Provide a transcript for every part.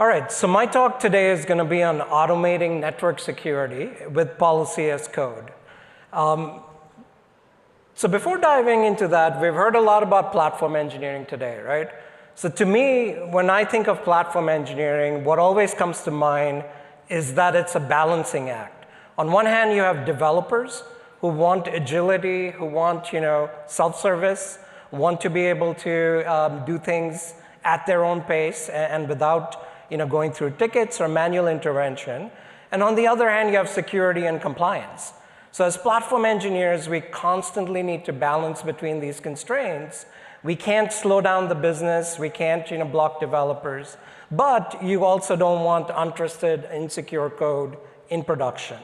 All right, so my talk today is going to be on automating network security with policy as code. So before diving into that, we've heard a lot about platform engineering today, right? So to me, when I think of platform engineering, what always comes to mind is that it's a balancing act. On one hand, you have developers who want agility, who want self-service, want to be able to do things at their own pace and without going through tickets or manual intervention. And on the other hand, you have security and compliance. So as platform engineers, we constantly need to balance between these constraints. We can't slow down the business. We can't block developers. But you also don't want untrusted, insecure code in production.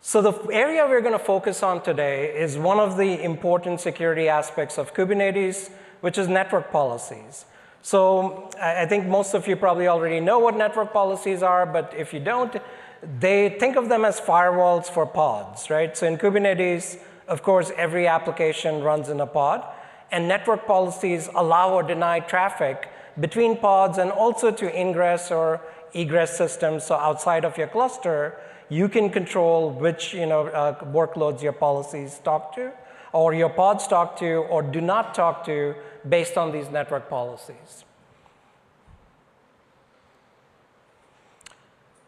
So the area we're going to focus on today is one of the important security aspects of Kubernetes, which is network policies. So I think most of you probably already know what network policies are, but if you don't, they think of them as firewalls for pods, right? So in Kubernetes, of course, every application runs in a pod, and network policies allow or deny traffic between pods and also to ingress or egress systems. So outside of your cluster, you can control which workloads your policies talk to, or your pods talk to, or do not talk to, based on these network policies.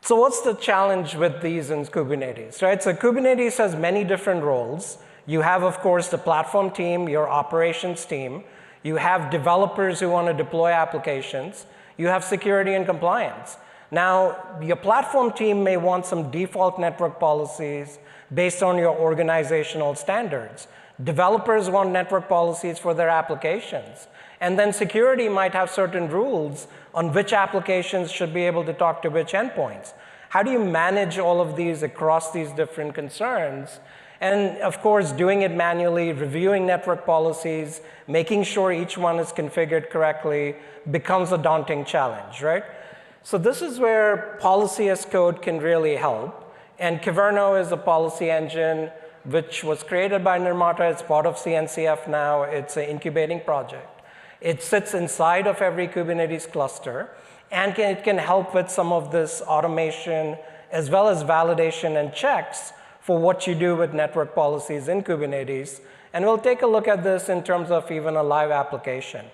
So what's the challenge with these in Kubernetes, right? So Kubernetes has many different roles. You have, of course, the platform team, your operations team. You have developers who want to deploy applications. You have security and compliance. Now, your platform team may want some default network policies based on your organizational standards. Developers want network policies for their applications. And then security might have certain rules on which applications should be able to talk to which endpoints. How do you manage all of these across these different concerns? And of course, doing it manually, reviewing network policies, making sure each one is configured correctly becomes a daunting challenge, right? So this is where policy as code can really help. And Kyverno is a policy engine which was created by Nirvana. It's part of CNCF now. It's an incubating project. It sits inside of every Kubernetes cluster, and it can help with some of this automation as well as validation and checks for what you do with network policies in Kubernetes. And we'll take a look at this in terms of even a live application.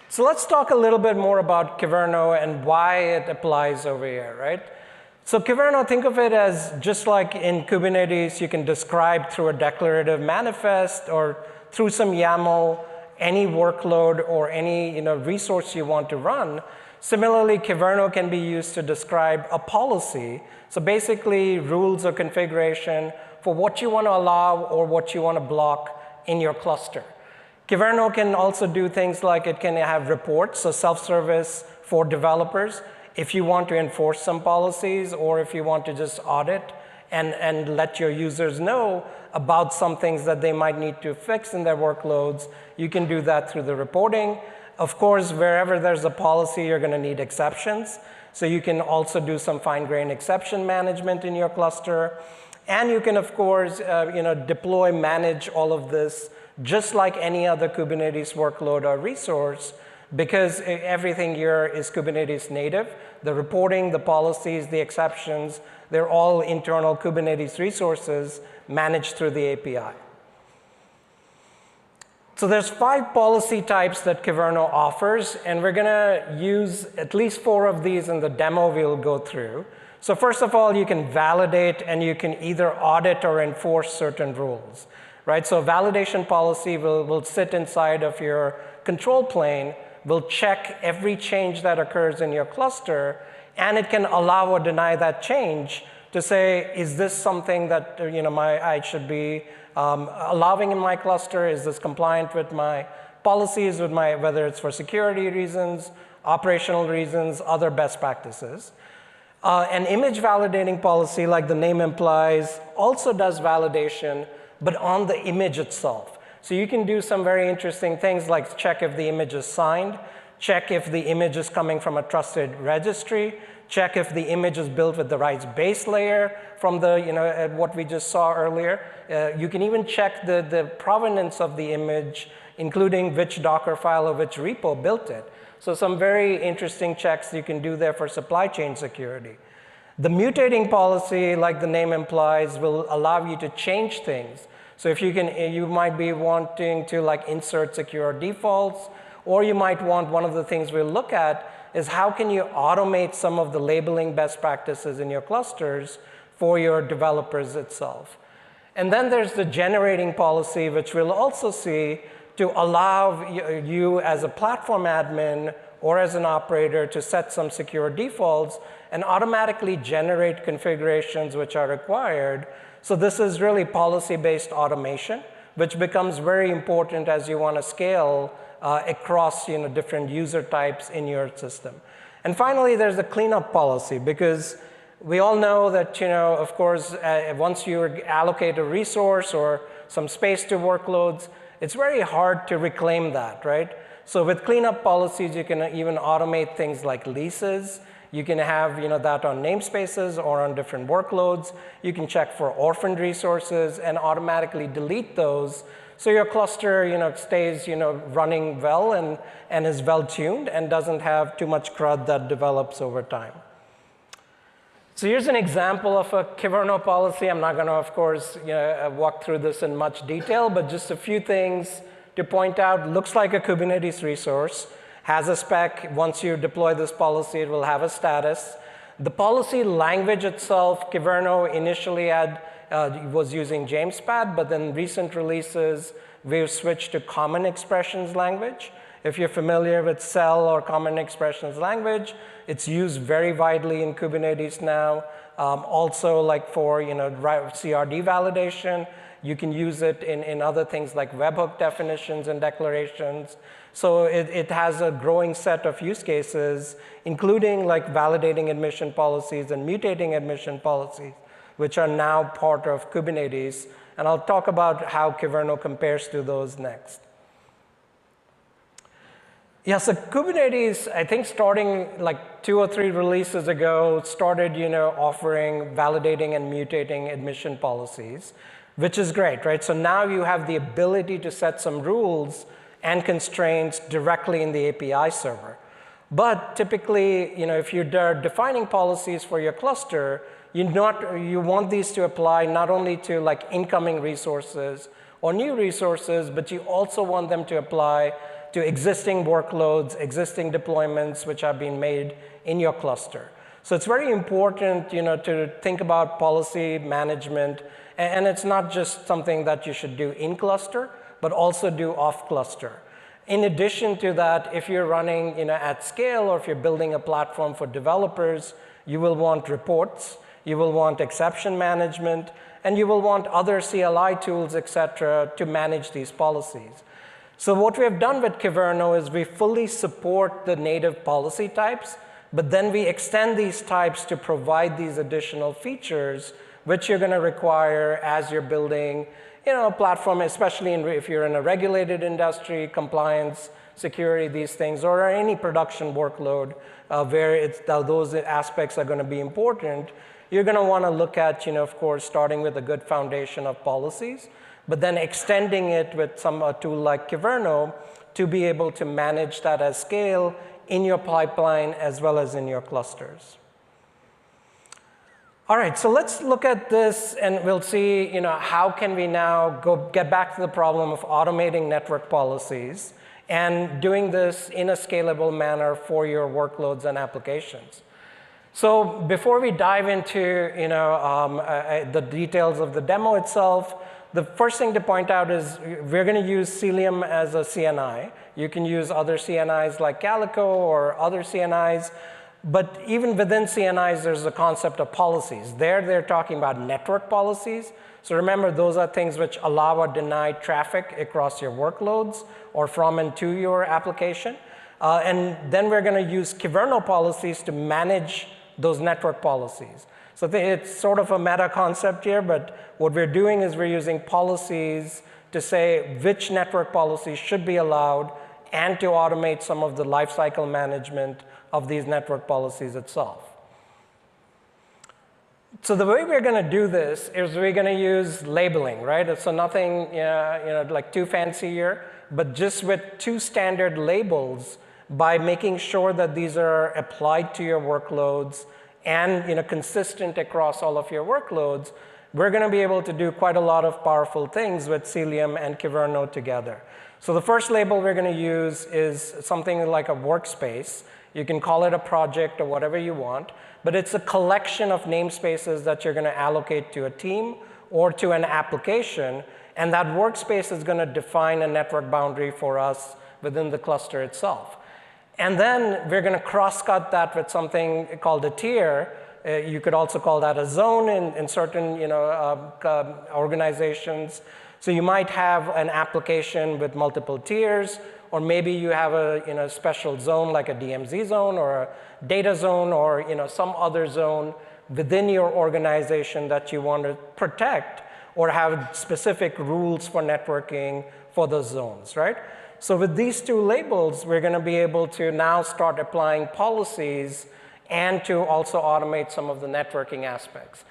So let's talk a little bit more about Kyverno and why it applies over here, right? So Kyverno, think of it as just like in Kubernetes, you can describe through a declarative manifest or through some YAML any workload or any resource you want to run. Similarly, Kyverno can be used to describe a policy. So basically, rules or configuration for what you want to allow or what you want to block in your cluster. Kyverno can also do things like it can have reports, so self-service for developers. If you want to enforce some policies or if you want to just audit and let your users know about some things that they might need to fix in their workloads, you can do that through the reporting. Of course, wherever there's a policy, you're going to need exceptions. So you can also do some fine-grained exception management in your cluster. And you can, of course, deploy, manage all of this just like any other Kubernetes workload or resource, because everything here is Kubernetes native. The reporting, the policies, the exceptions, they're all internal Kubernetes resources managed through the API. So there's 5 policy types that Kyverno offers, and we're going to use at least 4 of these in the demo we'll go through. So first of all, you can validate, and you can either audit or enforce certain rules, right? So validation policy will sit inside of your control plane, will check every change that occurs in your cluster, and it can allow or deny that change to say, is this something that I should be allowing in my cluster? Is this compliant with my policies, whether it's for security reasons, operational reasons, other best practices? An image validating policy, like the name implies, also does validation, but on the image itself. So you can do some very interesting things like check if the image is signed, check if the image is coming from a trusted registry, check if the image is built with the right base layer from what we just saw earlier. You can even check the provenance of the image including which Docker file or which repo built it. So some very interesting checks you can do there for supply chain security. The mutating policy, like the name implies, will allow you to change things. So if you might be wanting to like insert secure defaults, or you might want, one of the things we'll look at is how can you automate some of the labeling best practices in your clusters for your developers itself. And then there's the generating policy, which we'll also see to allow you as a platform admin or as an operator to set some secure defaults and automatically generate configurations which are required. So this is really policy-based automation, which becomes very important as you want to scale across different user types in your system. And finally, there's the cleanup policy, because we all know that, of course, once you allocate a resource or some space to workloads, it's very hard to reclaim that, right? So with cleanup policies, you can even automate things like leases. You can have that on namespaces or on different workloads. You can check for orphaned resources and automatically delete those, so your cluster stays running well and is well tuned and doesn't have too much CRUD that develops over time. So here's an example of a Kyverno policy. I'm not going to, of course, walk through this in much detail, but just a few things to point out. Looks like a Kubernetes resource, has a spec. Once you deploy this policy, it will have a status. The policy language itself, Kyverno initially was using JMSPAT, but then recent releases, we've switched to Common Expressions language. If you're familiar with CEL or Common Expressions language, it's used very widely in Kubernetes now. Also, like for CRD validation, you can use it in other things like webhook definitions and declarations. So it has a growing set of use cases, including like validating admission policies and mutating admission policies, which are now part of Kubernetes. And I'll talk about how Kyverno compares to those next. Yeah, so Kubernetes, I think starting like 2 or 3 releases ago, started offering validating and mutating admission policies, which is great, right? So now you have the ability to set some rules and constraints directly in the API server. But typically, if you're defining policies for your cluster, you want these to apply not only to like incoming resources or new resources, but you also want them to apply to existing workloads, existing deployments which have been made in your cluster. So it's very important to think about policy management, and it's not just something that you should do in cluster, but also do off cluster. In addition to that, if you're running at scale, or if you're building a platform for developers, you will want reports, you will want exception management, and you will want other CLI tools, et cetera, to manage these policies. So what we have done with Kyverno is we fully support the native policy types, but then we extend these types to provide these additional features which you're going to require as you're building a platform, especially if you're in a regulated industry, compliance, security, these things, or any production workload where those aspects are going to be important. You're going to want to look at, of course, starting with a good foundation of policies, but then extending it with a tool like Kyverno to be able to manage that at scale in your pipeline as well as in your clusters. All right, so let's look at this, and we'll see how can we now get back to the problem of automating network policies and doing this in a scalable manner for your workloads and applications. So before we dive into the details of the demo itself, the first thing to point out is we're going to use Cilium as a CNI. You can use other CNIs like Calico or other CNIs. But even within CNIs, there's the concept of policies. They're talking about network policies. So remember, those are things which allow or deny traffic across your workloads or from and to your application. And then we're going to use Kyverno policies to manage those network policies. So it's sort of a meta concept here, but what we're doing is we're using policies to say which network policies should be allowed and to automate some of the lifecycle management of these network policies itself. So the way we're going to do this is we're going to use labeling, right? So nothing like too fancy here. but just with 2 standard labels by making sure that these are applied to your workloads and consistent across all of your workloads, we're going to be able to do quite a lot of powerful things with Cilium and Kyverno together. So the first label we're going to use is something like a workspace. You can call it a project or whatever you want, but it's a collection of namespaces that you're going to allocate to a team or to an application, and that workspace is going to define a network boundary for us within the cluster itself. And then we're going to cross-cut that with something called a tier. You could also call that a zone in certain organizations. So you might have an application with multiple tiers, or maybe you have a special zone like a DMZ zone or a data zone or some other zone within your organization that you want to protect or have specific rules for networking for those zones, right? So with these 2 labels, we're going to be able to now start applying policies and to also automate some of the networking aspects.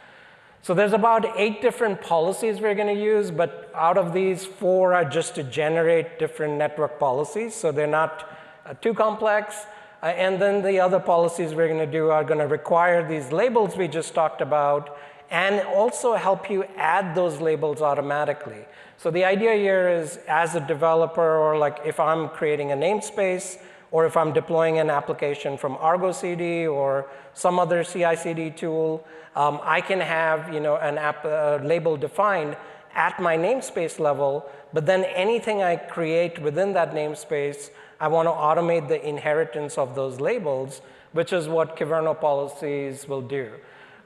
So there's about 8 different policies we're going to use, but out of these, 4 are just to generate different network policies, so they're not too complex. And then the other policies we're going to do are going to require these labels we just talked about and also help you add those labels automatically. So the idea here is, as a developer, or like if I'm creating a namespace, or if I'm deploying an application from Argo CD or some other CI/CD tool, I can have an app label defined at my namespace level, but then anything I create within that namespace, I want to automate the inheritance of those labels, which is what Kyverno policies will do.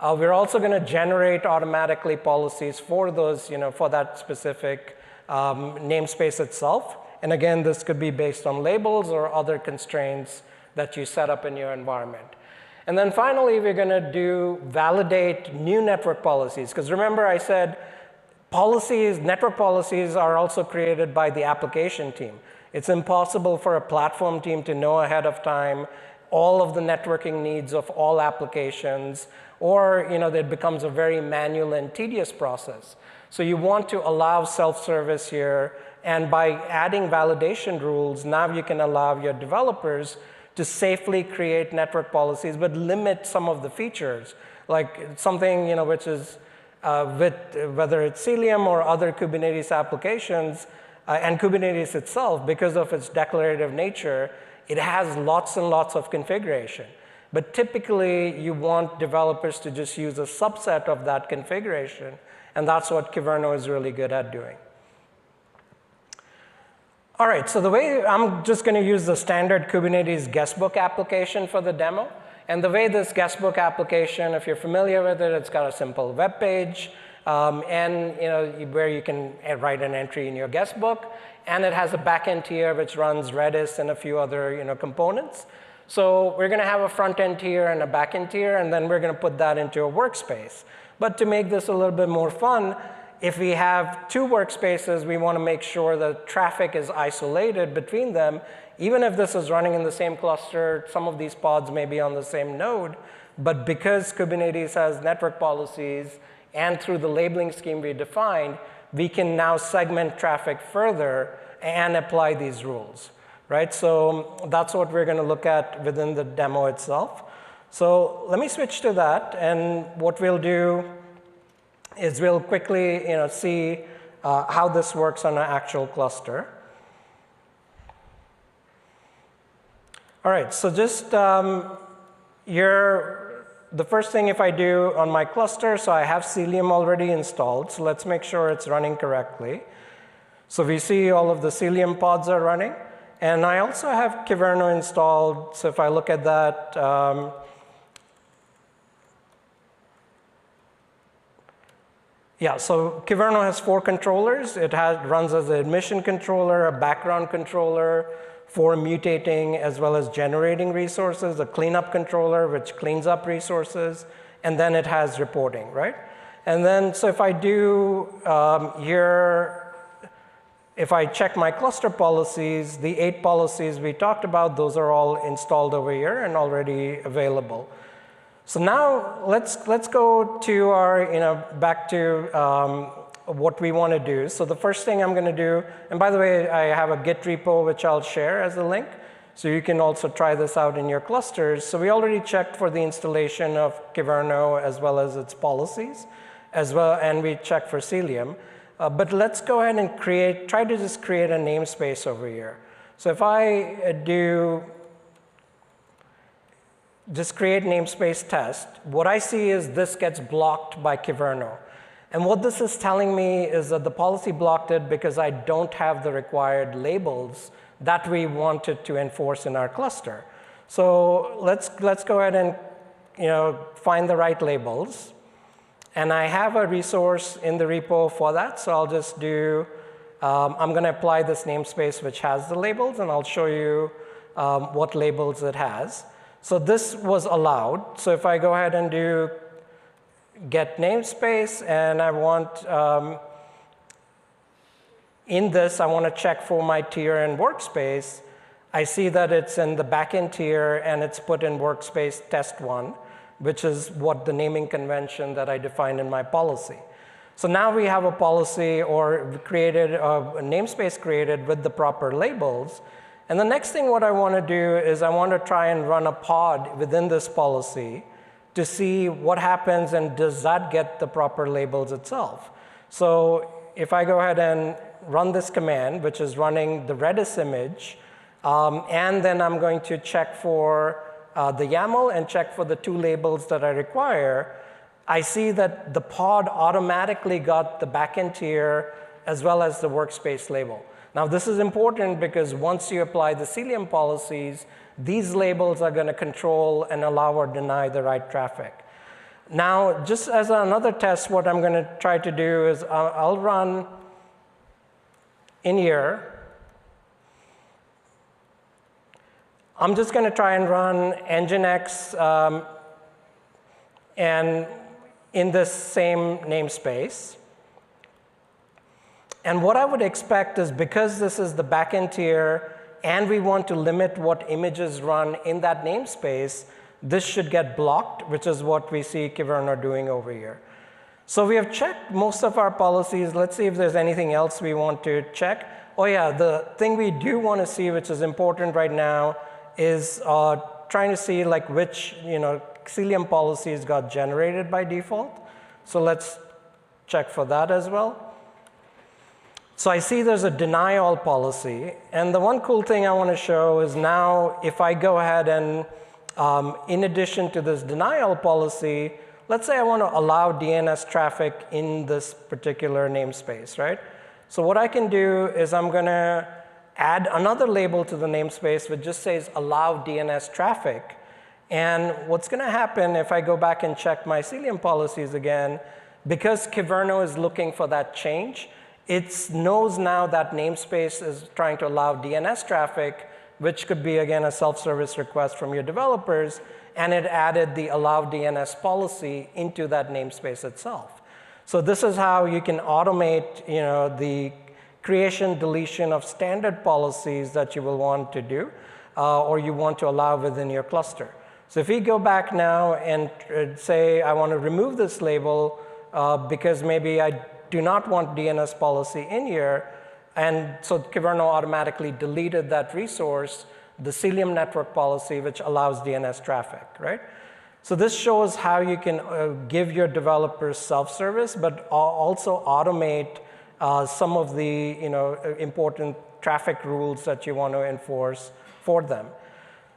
We're also going to generate automatically policies for those, for that specific namespace itself. And again, this could be based on labels or other constraints that you set up in your environment. And then finally, we're going to validate new network policies. Because remember, I said network policies are also created by the application team. It's impossible for a platform team to know ahead of time all of the networking needs of all applications, or it becomes a very manual and tedious process. So you want to allow self-service here, and by adding validation rules, now you can allow your developers to safely create network policies, but limit some of the features, like something which is whether it's Cilium or other Kubernetes applications, and Kubernetes itself, because of its declarative nature, it has lots and lots of configuration. But typically, you want developers to just use a subset of that configuration, and that's what Kyverno is really good at doing. All right, so the way I'm just going to use the standard Kubernetes guestbook application for the demo. And the way this guestbook application, if you're familiar with it, it's got a simple web page, and where you can write an entry in your guestbook. And it has a backend tier which runs Redis and a few other components. So we're going to have a front-end tier and a back-end tier, and then we're going to put that into a workspace. But to make this a little bit more fun, if we have 2 workspaces, we want to make sure that traffic is isolated between them. Even if this is running in the same cluster, some of these pods may be on the same node. But because Kubernetes has network policies, and through the labeling scheme we defined, we can now segment traffic further and apply these rules, right? So that's what we're going to look at within the demo itself. So let me switch to that, and what we'll do is we'll quickly see how this works on an actual cluster. All right, so just the first thing if I do on my cluster, so I have Cilium already installed, so let's make sure it's running correctly. So we see all of the Cilium pods are running, and I also have Kyverno installed, so if I look at that, yeah, so Kyverno has 4 controllers. It runs as an admission controller, a background controller for mutating as well as generating resources, a cleanup controller which cleans up resources, and then it has reporting, right? And then, so if I do here, if I check my cluster policies, the 8 policies we talked about, those are all installed over here and already available. So now let's go to our back to what we want to do. So the first thing I'm going to do, and by the way, I have a Git repo which I'll share as a link, so you can also try this out in your clusters. So we already checked for the installation of Kyverno as well as its policies, as well, and we checked for Cilium. But let's go ahead and try to just create a namespace over here. So if I do just create namespace test, what I see is this gets blocked by Kyverno. And what this is telling me is that the policy blocked it because I don't have the required labels that we wanted to enforce in our cluster. So let's go ahead and find the right labels. And I have a resource in the repo for that, so I'll just do, I'm going to apply this namespace which has the labels, and I'll show you what labels it has. So this was allowed. So if I go ahead and do get namespace, and I want, in this, I want to check for my tier in workspace, I see that it's in the backend tier, and it's put in workspace test 1, which is what the naming convention that I defined in my policy. So now we have a policy or created a namespace created with the proper labels. And the next thing what I want to do is I want to try and run a pod within this policy to see what happens and does that get the proper labels itself. So if I go ahead and run this command, which is running the Redis image, and then I'm going to check for the YAML and check for the 2 labels that I require, I see that the pod automatically got the backend tier as well as the workspace label. Now, this is important because once you apply the Cilium policies, these labels are going to control and allow or deny the right traffic. Now, just as another test, what I'm going to try to do is I'll run in here. I'm just going to try and run Nginx and in this same namespace. And what I would expect is because this is the backend tier and we want to limit what images run in that namespace, this should get blocked, which is what we see Kyverno doing over here. So we have checked most of our policies. Let's see if there's anything else we want to check. Oh yeah, the thing we do want to see, which is important right now, is trying to see like which Cilium policies got generated by default. So let's check for that as well. So I see there's a deny all policy. And the one cool thing I want to show is now if I go ahead and in addition to this deny all policy, let's say I want to allow DNS traffic in this particular namespace, right? So what I can do is I'm going to add another label to the namespace which just says allow DNS traffic. And what's going to happen if I go back and check my Cilium policies again, because Kyverno is looking for that change, it knows now that namespace is trying to allow DNS traffic, which could be, again, a self-service request from your developers, and it added the allow DNS policy into that namespace itself. So this is how you can automate the creation, deletion of standard policies that you will want to do or you want to allow within your cluster. So if we go back now and say I want to remove this label because maybe I do not want DNS policy in here, and so Kyverno automatically deleted that resource, the Cilium network policy, which allows DNS traffic, right? So this shows how you can give your developers self-service, but also automate some of the important traffic rules that you want to enforce for them.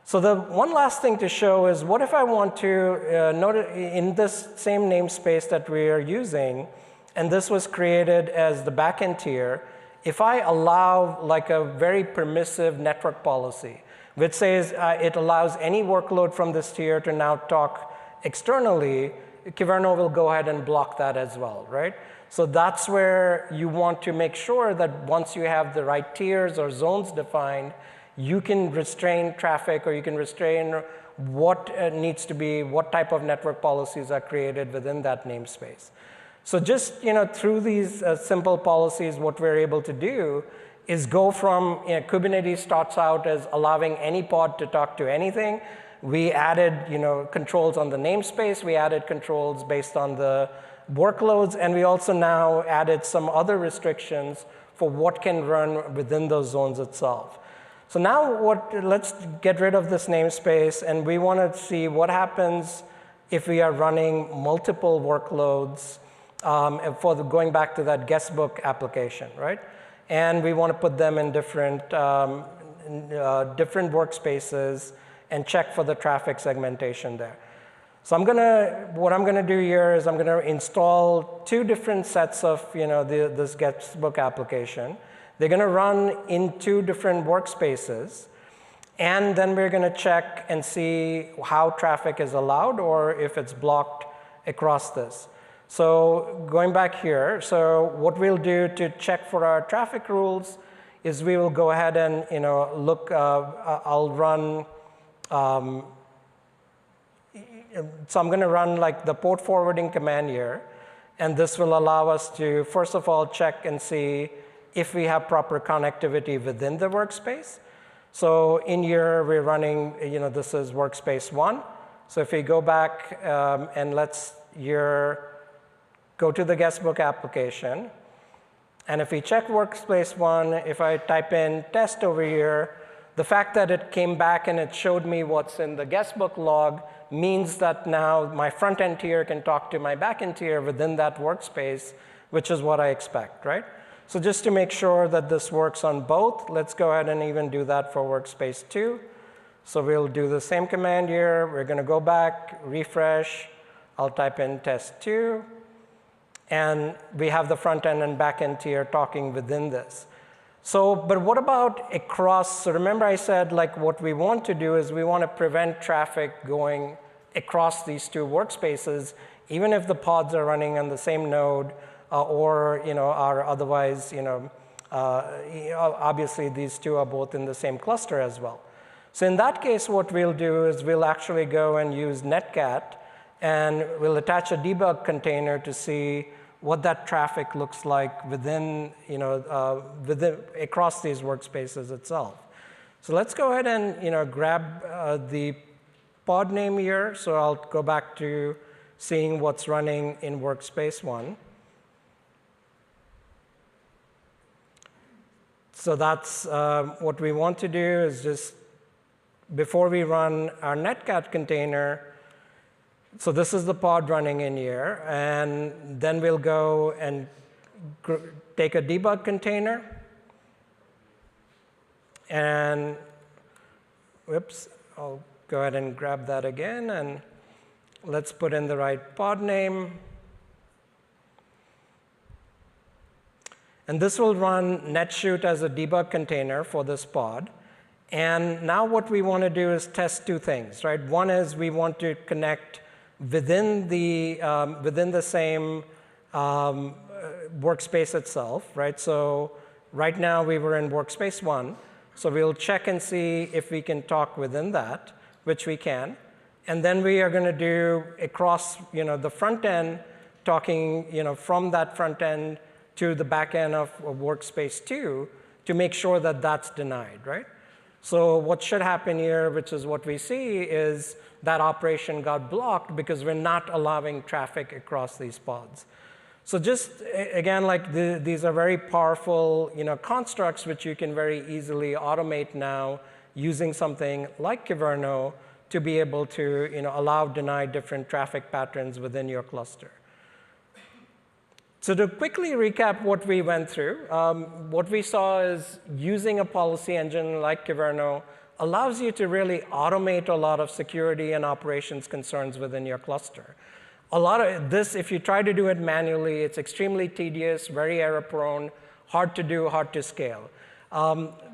So the one last thing to show is what if I want to note in this same namespace that we are using, and this was created as the backend tier, if I allow like a very permissive network policy, which says it allows any workload from this tier to now talk externally, Kyverno will go ahead and block that as well, right? So that's where you want to make sure that once you have the right tiers or zones defined, you can restrain traffic or you can restrain what needs to be, what type of network policies are created within that namespace. So just through these simple policies, what we're able to do is go from Kubernetes starts out as allowing any pod to talk to anything. We added controls on the namespace. We added controls based on the workloads, and we also now added some other restrictions for what can run within those zones itself. So now let's get rid of this namespace, and we want to see what happens if we are running multiple workloads going back to that guestbook application, right? And we want to put them in different workspaces and check for the traffic segmentation there. So what I'm gonna do here is I'm gonna install 2 different sets of this guestbook application. They're gonna run in 2 different workspaces, and then we're gonna check and see how traffic is allowed or if it's blocked across this. So going back here, so what we'll do to check for our traffic rules is we will go ahead and look. I'll run. So I'm going to run like the port forwarding command here, and this will allow us to first of all check and see if we have proper connectivity within the workspace. So in here we're running. This is workspace 1. So if we go back and let's go to the guestbook application. And if we check workspace 1, if I type in test over here, the fact that it came back and it showed me what's in the guestbook log means that now my front-end tier can talk to my back-end tier within that workspace, which is what I expect, right? So just to make sure that this works on both, let's go ahead and even do that for workspace 2. So we'll do the same command here. We're going to go back, refresh. I'll type in test 2. And we have the front end and back end tier talking within this. So, but what about across? So remember I said like what we want to do is we want to prevent traffic going across these 2 workspaces, even if the pods are running on the same node or are otherwise, obviously these 2 are both in the same cluster as well. So in that case, what we'll do is we'll actually go and use netcat, and we'll attach a debug container to see what that traffic looks like within, across these workspaces itself. So let's go ahead and grab the pod name here. So I'll go back to seeing what's running in workspace 1. So that's what we want to do is just before we run our netcat container. So this is the pod running in here, and then we'll go and take a debug container, and whoops, I'll go ahead and grab that again, and let's put in the right pod name. And this will run netshoot as a debug container for this pod. And now what we want to do is test 2 things, right? One is we want to connect within the same workspace itself, right? So right now we were in workspace 1, so we'll check and see if we can talk within that, which we can, and then we are going to do across, the front end, talking, from that front end to the back end of workspace 2 to make sure that that's denied, right? So what should happen here, which is what we see, is that operation got blocked because we're not allowing traffic across these pods. So just, again, like these are very powerful constructs which you can very easily automate now using something like Kyverno to be able to allow deny different traffic patterns within your cluster. So to quickly recap what we went through, what we saw is using a policy engine like Kyverno allows you to really automate a lot of security and operations concerns within your cluster. A lot of this, if you try to do it manually, it's extremely tedious, very error-prone, hard to do, hard to scale.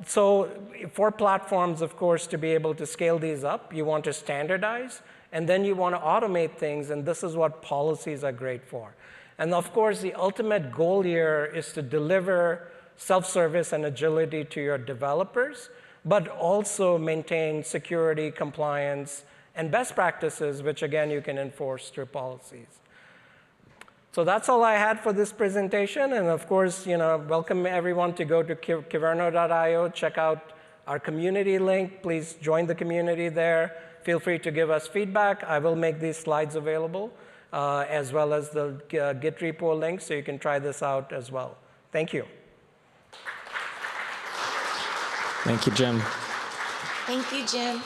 So for platforms, of course, to be able to scale these up, you want to standardize, and then you want to automate things, and this is what policies are great for. And of course, the ultimate goal here is to deliver self-service and agility to your developers, but also maintain security, compliance, and best practices, which again, you can enforce through policies. So that's all I had for this presentation. And of course, welcome everyone to go to kyverno.io, check out our community link. Please join the community there. Feel free to give us feedback. I will make these slides available. as well as the Git repo link, so you can try this out as well. Thank you. Thank you, Jim. Thank you, Jim.